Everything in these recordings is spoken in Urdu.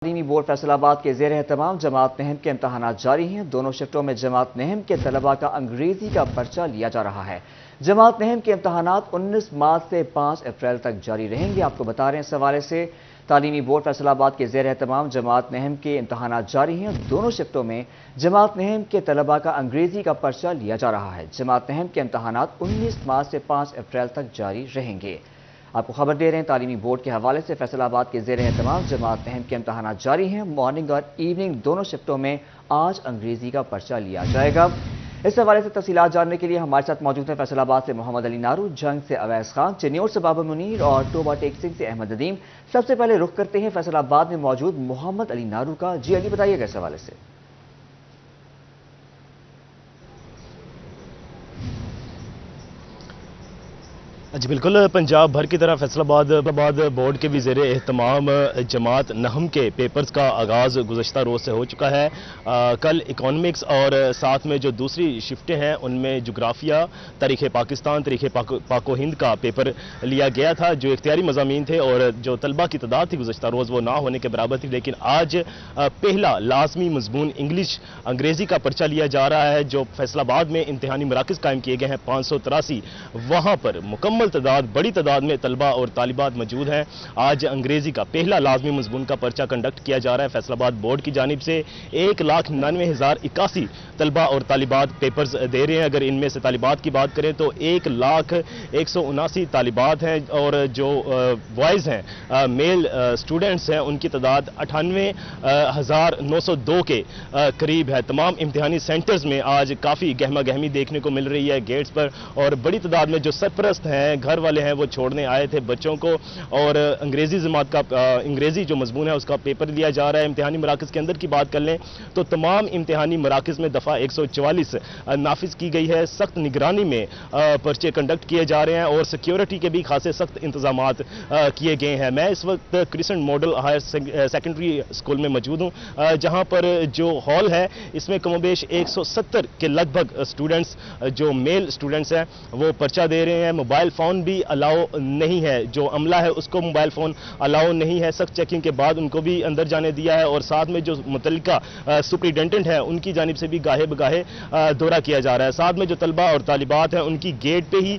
تعلیمی بورڈ فیصلاباد کے زیر اہتمام جماعت نہم کے امتحانات جاری ہیں۔ دونوں شفٹوں میں جماعت نہم کے طلباء کا انگریزی کا پرچہ لیا جا رہا ہے۔ جماعت نہم کے امتحانات 19 مارچ سے 5 اپریل تک جاری رہیں گے۔ آپ کو بتا رہے ہیں اس حوالے سے تعلیمی بورڈ فیصلاباد کے زیر اہتمام جماعت نہم کے امتحانات جاری ہیں۔ دونوں شفٹوں میں جماعت نہم کے طلباء کا انگریزی کا پرچہ لیا جا رہا ہے۔ جماعت نہم کے امتحانات 19 مارچ سے 5 اپریل تک جاری رہیں گے۔ آپ کو خبر دے رہے ہیں تعلیمی بورڈ کے حوالے سے فیصل آباد کے زیر اہتمام جماعت نہم کے امتحانات جاری ہیں۔ مارننگ اور ایوننگ دونوں شفٹوں میں آج انگریزی کا پرچہ لیا جائے گا۔ اس حوالے سے تفصیلات جاننے کے لیے ہمارے ساتھ موجود ہیں فیصل آباد سے محمد علی نارو، جنگ سے اویس خان، چنیور سے بابا منیر اور ٹوبہ ٹیک سنگھ سے احمد ندیم۔ سب سے پہلے رخ کرتے ہیں فیصل آباد میں موجود محمد علی نارو کا۔ جی علی، بتائیے گا اس حوالے سے۔ جی بالکل، پنجاب بھر کی طرح فیصل آباد بورڈ کے بھی زیر اہتمام جماعت نہم کے پیپرز کا آغاز گزشتہ روز سے ہو چکا ہے۔ کل اکانومکس اور ساتھ میں جو دوسری شفٹیں ہیں ان میں جغرافیہ، تاریخ پاکستان، تاریخ پاک و ہند کا پیپر لیا گیا تھا جو اختیاری مضامین تھے، اور جو طلبہ کی تعداد تھی گزشتہ روز وہ نہ ہونے کے برابر تھی، لیکن آج پہلا لازمی مضمون انگریزی کا پرچہ لیا جا رہا ہے۔ جو فیصل آباد میں امتحانی مراکز قائم کیے گئے ہیں 583، وہاں پر بڑی تعداد میں طلبہ اور طالبات موجود ہیں۔ آج انگریزی کا پہلا لازمی مضمون کا پرچہ کنڈکٹ کیا جا رہا ہے فیصل آباد بورڈ کی جانب سے۔ 1,99,081 طلبہ اور طالبات پیپرز دے رہے ہیں۔ اگر ان میں سے طالبات کی بات کریں تو 1,01,79 طالبات ہیں، اور جو بوائز ہیں، میل سٹوڈنٹس ہیں، ان کی تعداد 98,902 کے قریب ہے۔ تمام امتحانی سینٹرز میں آج کافی گہما گہمی دیکھنے کو مل رہی ہے گیٹس پر، اور بڑی تعداد میں جو سرپرست ہیں، گھر والے ہیں، وہ چھوڑنے آئے تھے بچوں کو، اور انگریزی جو مضمون ہے اس کا پیپر لیا جا رہا ہے۔ امتحانی مراکز کے اندر کی بات کر لیں تو تمام امتحانی مراکز میں دفعہ 144 نافذ کی گئی ہے۔ سخت نگرانی میں پرچے کنڈکٹ کیے جا رہے ہیں، اور سیکیورٹی کے بھی خاصے سخت انتظامات کیے گئے ہیں۔ میں اس وقت crescent model higher secondary school میں موجود ہوں، جہاں پر جو ہال ہے اس میں کم و بیش 170 کے لگ بھگ اسٹوڈنٹس جو میل سٹوڈنٹس ہیں وہ پرچہ دے رہے ہیں۔ موبائل فون بھی الاؤ نہیں ہے، جو عملہ ہے اس کو موبائل فون الاؤ نہیں ہے۔ سخت چیکنگ کے بعد ان کو بھی اندر جانے دیا ہے، اور ساتھ میں جو متعلقہ سپرنٹینڈنٹ ہے ان کی جانب سے بھی گاہے بگاہے دورہ کیا جا رہا ہے۔ ساتھ میں جو طلبہ اور طالبات ہیں ان کی گیٹ پہ ہی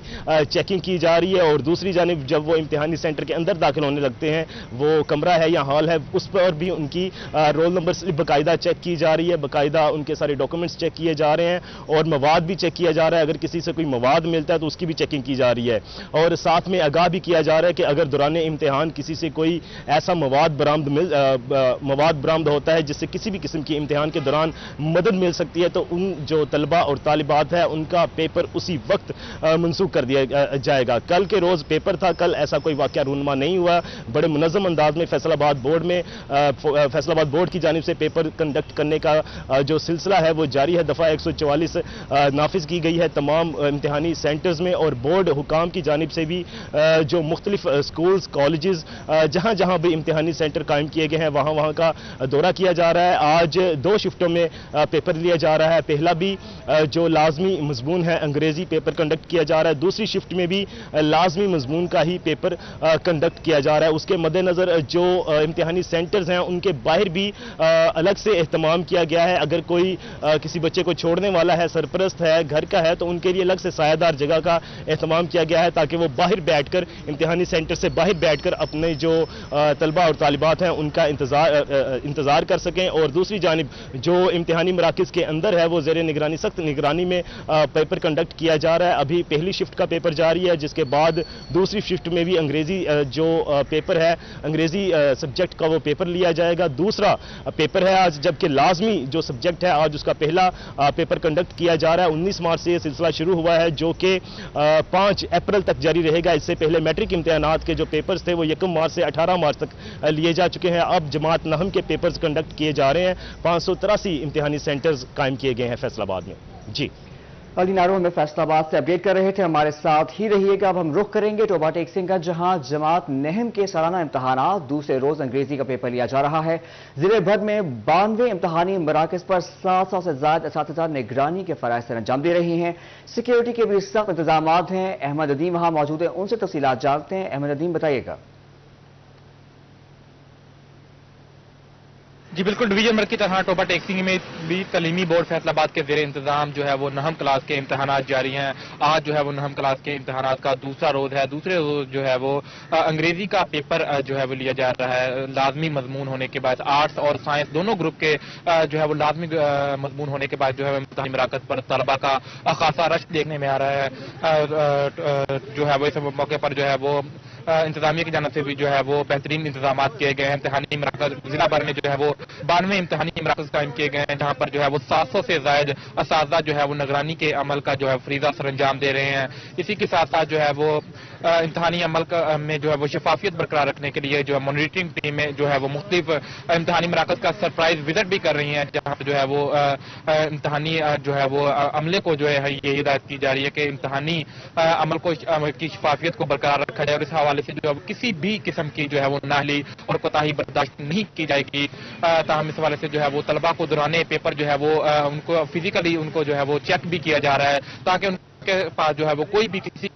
چیکنگ کی جا رہی ہے، اور دوسری جانب جب وہ امتحانی سینٹر کے اندر داخل ہونے لگتے ہیں، وہ کمرہ ہے یا ہال ہے، اس پر بھی ان کی رول نمبر سلپ باقاعدہ چیک کی جا رہی ہے، باقاعدہ ان کے سارے ڈاکومنٹس چیک کیے جا رہے ہیں، اور مواد بھی چیک کیا جا رہا ہے۔ اگر کسی سے کوئی مواد ملتا ہے تو اس کی بھی چیکنگ کی جا رہی ہے، اور ساتھ میں آگاہ بھی کیا جا رہا ہے کہ اگر دوران امتحان کسی سے کوئی ایسا مواد برآمد ہوتا ہے جس سے کسی بھی قسم کی امتحان کے دوران مدد مل سکتی ہے، تو ان جو طلبہ اور طالبات ہیں ان کا پیپر اسی وقت منسوخ کر دیا جائے گا۔ کل کے روز پیپر تھا، کل ایسا کوئی واقعہ رونما نہیں ہوا۔ بڑے منظم انداز میں فیصل آباد بورڈ کی جانب سے پیپر کنڈکٹ کرنے کا جو سلسلہ ہے وہ جاری ہے۔ دفعہ 144 نافذ کی گئی ہے تمام امتحانی سینٹرز میں، اور بورڈ حکام کی جانب سے بھی جو مختلف سکولز، کالجز جہاں جہاں بھی امتحانی سینٹر قائم کیے گئے ہیں وہاں کا دورہ کیا جا رہا ہے۔ آج 2 شفٹوں میں پیپر لیا جا رہا ہے۔ پہلا بھی جو لازمی مضمون ہے انگریزی پیپر کنڈکٹ کیا جا رہا ہے، دوسری شفٹ میں بھی لازمی مضمون کا ہی پیپر کنڈکٹ کیا جا رہا ہے۔ اس کے مد نظر جو امتحانی سینٹرز ہیں ان کے باہر بھی الگ سے اہتمام کیا گیا ہے۔ اگر کوئی کسی بچے کو چھوڑنے والا ہے، سرپرست ہے، گھر کا ہے، تو ان کے لیے الگ سے سایہ دار جگہ کا اہتمام کیا گیا ہے تاکہ وہ باہر بیٹھ کر امتحانی سینٹر سے باہر بیٹھ کر اپنے جو طلبہ اور طالبات ہیں ان کا انتظار کر سکیں، اور دوسری جانب جو امتحانی مراکز کے اندر ہے وہ زیر نگرانی، سخت نگرانی میں پیپر کنڈکٹ کیا جا رہا ہے۔ ابھی پہلی شفٹ کا پیپر جاری ہے، جس کے بعد دوسری شفٹ میں بھی انگریزی جو پیپر ہے، انگریزی سبجیکٹ کا وہ پیپر لیا جائے گا۔ دوسرا پیپر ہے آج، جبکہ لازمی جو سبجیکٹ ہے آج اس کا پہلا پیپر کنڈکٹ کیا جا رہا ہے۔ 19 مارچ سے یہ سلسلہ شروع ہوا ہے، جو کہ 5 اپریل تک جاری رہے گا۔ اس سے پہلے میٹرک امتحانات کے جو پیپرز تھے وہ 1 مارچ سے 18 مارچ تک لیے جا چکے ہیں۔ اب جماعت نہم کے پیپرز کنڈکٹ کیے جا رہے ہیں۔ 583 امتحانی سینٹرز قائم کیے گئے ہیں فیصل آباد میں۔ جی علی نارو ہمیں فیصل آباد سے اپڈیٹ کر رہے تھے، ہمارے ساتھ ہی رہیے گا۔ اب ہم رخ کریں گے ٹوبہ ٹیک سنگھ کا، جہاں جماعت نہم کے سالانہ امتحانات دوسرے روز انگریزی کا پیپر لیا جا رہا ہے۔ ضلع بھر میں 92 امتحانی مراکز پر 700 سے زائد اساتذہ نگرانی کے فرائض سر انجام دے رہی ہیں۔ سیکیورٹی کے بھی سخت انتظامات ہیں۔ احمد ندیم وہاں موجود ہیں، ان سے تفصیلات جانتے ہیں۔ احمد ندیم، بتائیے گا۔ جی بالکل، ڈویژن مر کی طرح ٹوبا ٹیکسنگ میں بھی تعلیمی بورڈ فیصل آباد کے زیر انتظام جو ہے وہ نہم کلاس کے امتحانات جاری ہیں. آج جو ہے وہ نہم کلاس کے امتحانات کا دوسرا روز ہے. دوسرے روز جو ہے وہ انگریزی کا پیپر جو ہے وہ لیا جا رہا ہے. لازمی مضمون ہونے کے بعد آرٹس اور سائنس دونوں گروپ کے جو ہے وہ لازمی مضمون ہونے کے بعد جو ہے امتحانی مراکز پر طلبا کا خاصا رش دیکھنے میں آ رہا ہے. جو ہے وہ اس موقع پر جو ہے وہ انتظامیہ کی جانب سے بھی جو ہے وہ بہترین انتظامات کیے گئے ہیں. امتحانی مراکز ضلع بھر میں جو ہے وہ 92 امتحانی مراکز قائم کیے گئے ہیں, جہاں پر جو ہے وہ 700 سے زائد اساتذہ جو ہے وہ نگرانی کے عمل کا جو ہے فریضہ سر انجام دے رہے ہیں. اسی کے ساتھ ساتھ جو ہے وہ امتحانی عمل میں جو ہے وہ شفافیت برقرار رکھنے کے لیے جو ہے مانیٹرنگ ٹیمیں جو ہے وہ مختلف امتحانی مراکز کا سرپرائز وزٹ بھی کر رہی ہیں, جہاں پر جو ہے وہ امتحانی جو ہے وہ عملے کو جو ہے یہ ہدایت کی جا رہی ہے کہ امتحانی عمل کو کی شفافیت کو برقرار رکھا جائے, اور اس حوالے سے جو ہے کسی بھی قسم کی جو ہے وہ نااہلی اور کوتاہی برداشت نہیں کی جائے گی. تاہم اس حوالے سے جو ہے وہ طلبا کو دوران پیپر جو ہے وہ ان کو فزیکلی ان کو جو ہے وہ چیک بھی کیا جا رہا ہے, تاکہ ان کے پاس جو ہے وہ کوئی بھی کسی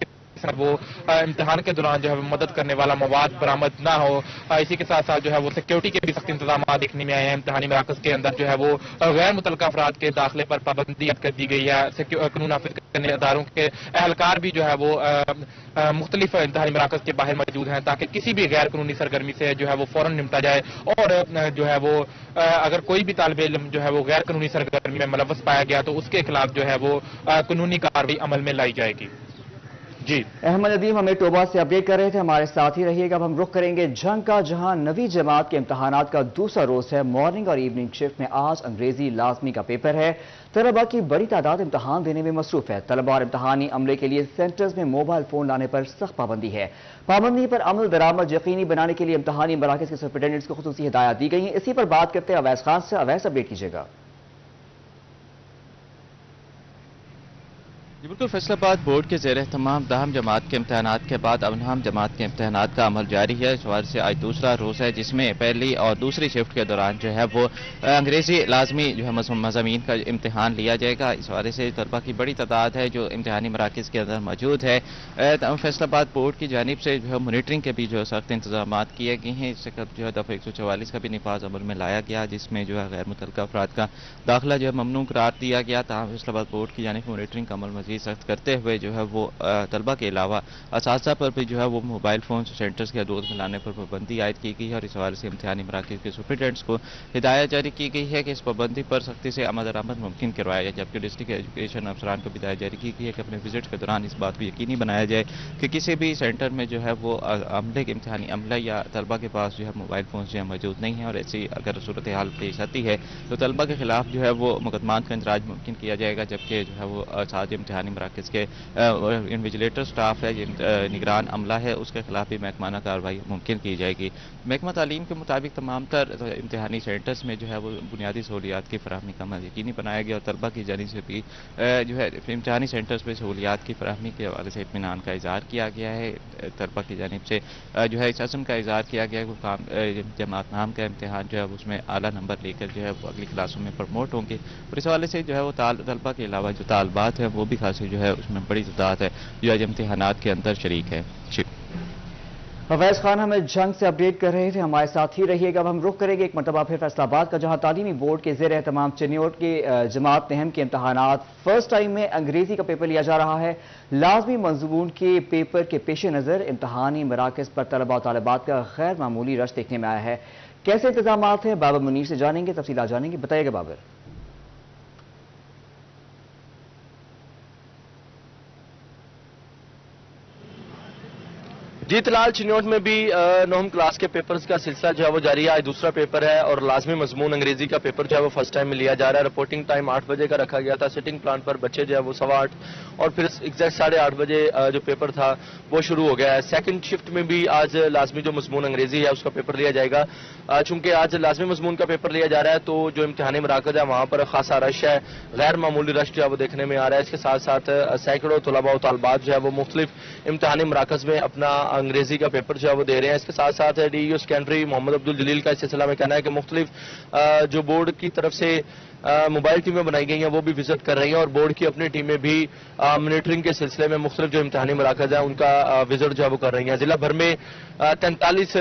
وہ امتحان کے دوران جو ہے مدد کرنے والا مواد برآمد نہ ہو. اسی کے ساتھ ساتھ جو ہے وہ سیکیورٹی کے بھی سخت انتظامات دیکھنے میں آئے ہیں. امتحانی مراکز کے اندر جو ہے وہ غیر متعلقہ افراد کے داخلے پر پابندی عائد کر دی گئی ہے. قانون نافذ کرنے اداروں کے اہلکار بھی جو ہے وہ مختلف امتحانی مراکز کے باہر موجود ہیں, تاکہ کسی بھی غیر قانونی سرگرمی سے جو ہے وہ فوراً نمٹا جائے, اور جو ہے وہ اگر کوئی بھی طالب علم جو ہے وہ غیر قانونی سرگرمی میں ملوث پایا گیا تو اس کے خلاف جو ہے وہ قانونی کارروائی عمل میں لائی جائے گی. جی احمد ندیم ہمیں ٹوبا سے اپڈیٹ کر رہے تھے, ہمارے ساتھ ہی رہیے گا. اب ہم رخ کریں گے جھنگ کا, جہاں نویں جماعت کے امتحانات کا دوسرا روز ہے. مارننگ اور ایوننگ شفٹ میں آج انگریزی لازمی کا پیپر ہے. طلباء کی بڑی تعداد امتحان دینے میں مصروف ہے. طلباء اور امتحانی عملے کے لیے سینٹرز میں موبائل فون لانے پر سخت پابندی ہے. پابندی پر عمل درآمد یقینی بنانے کے لیے امتحانی مراکز کے سپرنٹینڈنٹس کو خصوصی ہدایات دی گئی ہیں. اسی پر بات کرتے ہیں اویس خان سے. اویس, اپڈیٹ کیجیے گا. بالکل, فیصل آباد بورڈ کے زیر اہتمام دہم جماعت کے امتحانات کے بعد اب نہم جماعت کے امتحانات کا عمل جاری ہے. اس حوالے سے آج دوسرا روز ہے, جس میں پہلی اور دوسری شفٹ کے دوران جو ہے وہ انگریزی لازمی جو ہے مضامین کا امتحان لیا جائے گا. اس حوالے سے طلبا کی بڑی تعداد ہے جو امتحانی مراکز کے اندر موجود ہے. فیصل آباد بورڈ کی جانب سے جو ہے مانیٹرنگ کے بھی جو سخت انتظامات کیے گئے ہیں. اس سے جو ہے دفعہ 144 کا بھی نفاذ عمل میں لایا گیا, جس میں جو ہے غیر متعلقہ افراد کا داخلہ جو ہے ممنوع قرار دیا گیا. تاہم فیصل آباد بورڈ کی جانب مانیٹرنگ کا عمل مزید سخت کرتے ہوئے جو ہے وہ طلبہ کے علاوہ اساتذہ پر بھی جو ہے وہ موبائل فون سینٹرز کے حدود میں لانے پر پابندی عائد کی گئی ہے, اور اس حوالے سے امتحانی مراکز کے سپرنٹینڈنٹس کو ہدایت جاری کی گئی ہے کہ اس پابندی پر سختی سے عمل درآمد ممکن کروایا جائے. جبکہ ڈسٹرکٹ ایجوکیشن افسران کو بھی ہدایت جاری کی گئی ہے کہ اپنے وزٹ کے دوران اس بات کو یقینی بنایا جائے کہ کسی بھی سینٹر میں جو ہے وہ امتحانی عملہ یا طلبہ کے پاس جو ہے موبائل فونز جو ہے موجود نہیں ہیں, اور ایسی اگر صورتحال پیش آتی ہے تو طلبہ کے خلاف جو ہے وہ مقدمات کا اندراج ممکن کیا جائے گا. جبکہ جو ہے وہ ساتھ امتحانی مراکز کے انویجیلیٹر سٹاف ہے, نگران عملہ ہے, اس کے خلاف بھی محکمانہ کارروائی ممکن کی جائے گی. محکمہ تعلیم کے مطابق تمام تر امتحانی سینٹرز میں جو ہے وہ بنیادی سہولیات کی فراہمی کا عمل یقینی بنایا گیا, اور طلبہ کی جانب سے بھی جو ہے امتحانی سینٹرز میں سہولیات کی فراہمی کے حوالے سے اطمینان کا اظہار کیا گیا ہے. طلبہ کی جانب سے جو ہے اس عزم کا اظہار کیا گیا ہے کہ کام جماعت نام کا امتحان جو ہے اس میں اعلیٰ نمبر لے کر جو ہے وہ اگلی کلاسوں میں پروموٹ ہوں گے. اور اس حوالے سے جو ہے وہ طلبہ کے علاوہ جو طالبات ہیں وہ بھی خاصی جو ہے اس میں بڑی تعداد ہے جو آج امتحانات کے اندر شریک ہے. اویس خان ہمیں جنگ سے اپڈیٹ کر رہے تھے, ہمارے ساتھ ہی رہیے گا. اب ہم رخ کریں گے ایک مرتبہ پھر فیصل آباد کا, جہاں تعلیمی بورڈ کے زیر اہتمام چنیوٹ کی جماعت نہم کے امتحانات فرسٹ ٹائم میں انگریزی کا پیپر لیا جا رہا ہے. لازمی مضمون کے پیپر کے پیش نظر امتحانی مراکز پر طلبہ و طالبات کا غیر معمولی رش دیکھنے میں آیا ہے. کیسے انتظامات ہیں, بابر منیر سے جانیں گے, تفصیلات جانیں گے. بتائیے گا بابر. جی تلال چنیوٹ میں بھی نوم کلاس کے پیپرز کا سلسلہ جو ہے وہ جاری ہے. آج دوسرا پیپر ہے اور لازمی مضمون انگریزی کا پیپر جو ہے وہ فرسٹ ٹائم میں لیا جا رہا ہے. رپورٹنگ ٹائم 8 بجے کا رکھا گیا تھا. سٹنگ پلان پر بچے جو ہے وہ 8:15 اور پھر ایگزیکٹ 8:30 بجے جو پیپر تھا وہ شروع ہو گیا ہے. سیکنڈ شفٹ میں بھی آج لازمی جو مضمون انگریزی ہے اس کا پیپر لیا جائے گا. چونکہ آج لازمی مضمون کا پیپر لیا جا رہا ہے تو جو امتحانی مراکز ہے وہاں پر خاصا رش ہے, غیر معمولی رش جو ہے وہ دیکھنے میں آ رہا ہے. اس کے ساتھ ساتھ سینکڑوں طلباء و طالبات جو ہے وہ مختلف امتحانی مراکز میں اپنا انگریزی کا پیپر جو ہے وہ دے رہے ہیں. اس کے ساتھ ساتھ ڈی یو سیکنڈری محمد عبد الجلیل کا اس سلسلہ میں کہنا ہے کہ مختلف جو بورڈ کی طرف سے موبائل ٹیمیں بنائی گئی ہیں وہ بھی وزٹ کر رہی ہیں اور بورڈ کی اپنی ٹیمیں بھی مانیٹرنگ کے سلسلے میں مختلف جو امتحانی مراکز ہیں ان کا وزٹ جو ہے وہ کر رہی ہیں. ضلع بھر میں 43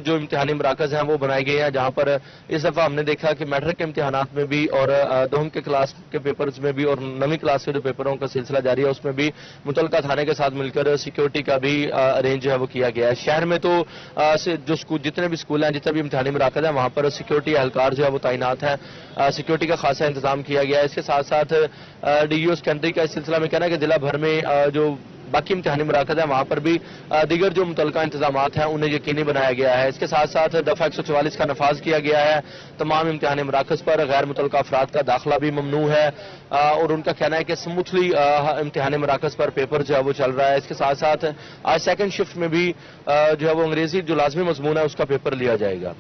جو امتحانی مراکز ہیں وہ بنائے گئے ہیں, جہاں پر اس دفعہ ہم نے دیکھا کہ میٹرک کے امتحانات میں بھی اور دوم کے کلاس کے پیپرز میں بھی اور نویں کلاس کے جو پیپروں کا سلسلہ جاری ہے اس میں بھی متعلقہ تھانے کے ساتھ مل کر سیکیورٹی کا بھی ارینج جو ہے وہ کیا گیا ہے. شہر میں تو جو جتنے بھی اسکول ہیں, جتنے بھی امتحانی مراکز ہیں, وہاں پر سیکیورٹی اہلکار جو ہے وہ تعینات ہیں, سیکیورٹی کا خاصا انتظام کیا گیا ہے. اس کے ساتھ ساتھ ڈی او سیکنڈری کا اس سلسلہ میں کہنا ہے کہ ضلع بھر میں جو باقی امتحانی مراکز ہیں وہاں پر بھی دیگر جو متعلقہ انتظامات ہیں انہیں یقینی بنایا گیا ہے. اس کے ساتھ ساتھ دفعہ 144 کا نفاذ کیا گیا ہے. تمام امتحانی مراکز پر غیر متعلقہ افراد کا داخلہ بھی ممنوع ہے اور ان کا کہنا ہے کہ سموتھلی امتحانی مراکز پر پیپر جو ہے وہ چل رہا ہے. اس کے ساتھ ساتھ آج سیکنڈ شفٹ میں بھی جو ہے وہ انگریزی جو لازمی مضمون ہے اس کا پیپر لیا جائے گا.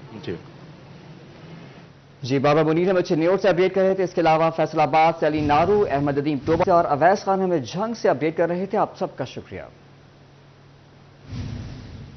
جی بابا منیر ہم اچھے نیوز سے اپڈیٹ کر رہے تھے. اس کے علاوہ فیصل آباد سے علی نارو, احمد ندیم ٹوبہ اور اویس خان ہمیں جھنگ سے اپڈیٹ کر رہے تھے. آپ سب کا شکریہ.